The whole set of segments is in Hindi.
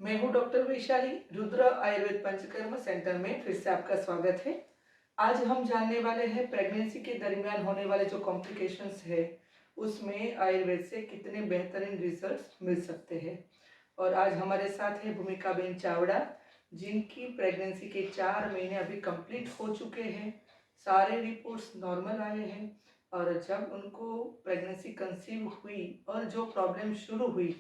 मैं हूं डॉक्टर वैशाली। रुद्र आयुर्वेद पंचकर्म सेंटर में फिर से आपका स्वागत है। आज हम जानने वाले हैं प्रेगनेंसी के दरमियान होने वाले जो कॉम्प्लिकेशंस है उसमें आयुर्वेद से कितने बेहतरीन रिजल्ट्स मिल सकते हैं। और आज हमारे साथ है भूमिका बेन चावड़ा, जिनकी प्रेगनेंसी के 4 महीने अभी कंप्लीट हो चुके हैं। सारे रिपोर्ट्स नॉर्मल आए हैं और जब उनको प्रेगनेंसी कंसीव हुई और जो प्रॉब्लम शुरू हुई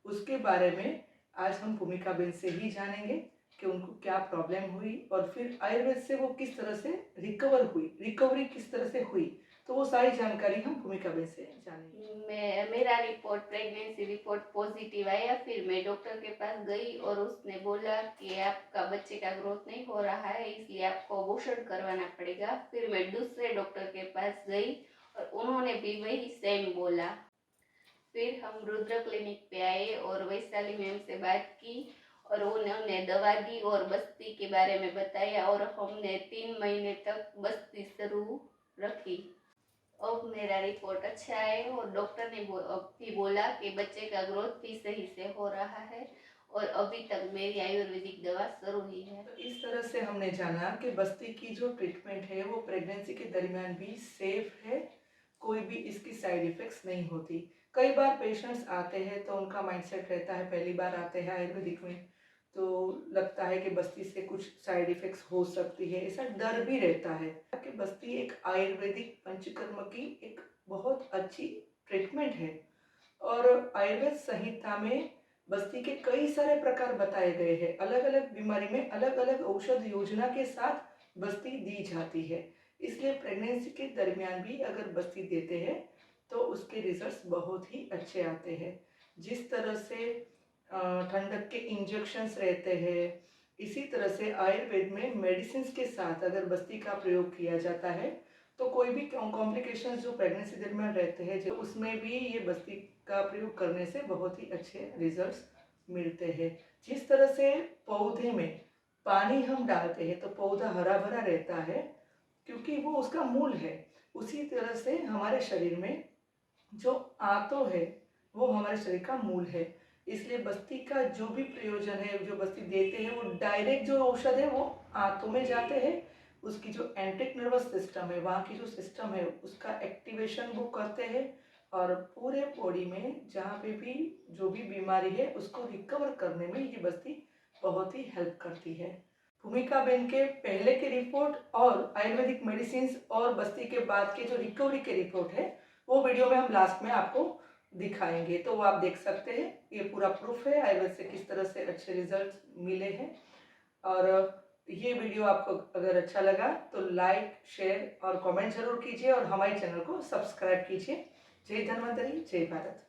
उसके बारे में आज हम भूमिका बेन से ही जानेंगे कि उनको क्या प्रॉब्लम हुई और फिर आयुर्वेद से वो किस तरह से रिकवरी किस तरह से हुई। तो वो सारी जानकारी हम भूमिका बेन से जानेंगे। मेरा रिपोर्ट प्रेगनेंसी रिपोर्ट पॉजिटिव आया। फिर मैं डॉक्टर के पास गई और उसने बोला कि आपका बच्चे का ग्रोथ नहीं हो रहा है, इसलिए आपको अबॉर्शन करवाना पड़ेगा। फिर मैं दूसरे डॉक्टर के पास गई और उन्होंने भी वही सेम बोला। फिर हम रुद्र क्लिनिक पे आए और वैशाली मैम से बात की और उन्होंने दवा दी और बस्ती के बारे में बताया और हमने 3 महीने तक बस्ती शुरू रखी। अब मेरा रिपोर्ट अच्छा है और डॉक्टर ने भी बोला कि बच्चे का ग्रोथ भी सही से हो रहा है और अभी तक मेरी आयुर्वेदिक दवा शुरू ही है। तो इस तरह से हमने जाना कि बस्ती की जो ट्रीटमेंट है वो प्रेगनेंसी के दरमियान भी सेफ है, कोई भी इसकी साइड इफ़ेक्ट्स नहीं होती। कई बार पेशेंट्स आते हैं तो उनका माइंडसेट रहता है, पहली बार आते हैं आयुर्वेदिक में तो लगता है कि बस्ती से कुछ साइड इफ़ेक्ट्स हो सकती है, ऐसा डर भी रहता है कि बस्ती एक आयुर्वेदिक पंचकर्म की एक बहुत अच्छी ट्रीटमेंट है। और आयुर्वेद संहिता में बस्ती के कई सारे प्रकार बताए गए हैं। अलग अलग बीमारी में अलग अलग औषध योजना के साथ बस्ती दी जाती है। इसलिए प्रेगनेंसी के दरमियान भी अगर बस्ती देते हैं तो उसके रिजल्ट्स बहुत ही अच्छे आते हैं। जिस तरह से ठंडक के इंजेक्शंस रहते हैं, इसी तरह से आयुर्वेद में मेडिसिन के साथ अगर बस्ती का प्रयोग किया जाता है तो कोई भी कॉम्प्लिकेशंस जो प्रेगनेंसी दरमियान रहते हैं जो उसमें भी ये बस्ती का प्रयोग करने से बहुत ही अच्छे रिजल्ट्स मिलते हैं। जिस तरह से पौधे में पानी हम डालते हैं तो पौधा हरा भरा रहता है क्योंकि वो उसका मूल है, उसी तरह से हमारे शरीर में जो आतो है वो हमारे शरीर का मूल है। इसलिए बस्ती का जो भी प्रयोजन है, जो बस्ती देते हैं वो डायरेक्ट जो औषध है वो आंतों में जाते हैं। उसकी जो एंट्रिक नर्वस सिस्टम है, वहाँ की जो सिस्टम है उसका एक्टिवेशन वो करते हैं और पूरे बॉडी में जहाँ पे भी जो भी बीमारी है उसको रिकवर करने में ये बस्ती बहुत ही हेल्प करती है। भूमिका बेन के पहले के रिपोर्ट और आयुर्वेदिक मेडिसिन और बस्ती के बाद के जो रिकवरी के रिपोर्ट है वो वीडियो में हम लास्ट में आपको दिखाएंगे, तो वो आप देख सकते हैं। ये पूरा प्रूफ है आयुर्वेद से किस तरह से अच्छे रिजल्ट मिले हैं। और ये वीडियो आपको अगर अच्छा लगा तो लाइक, शेयर और कमेंट जरूर कीजिए और हमारे चैनल को सब्सक्राइब कीजिए। जय धन्वंतरी, जय भारत।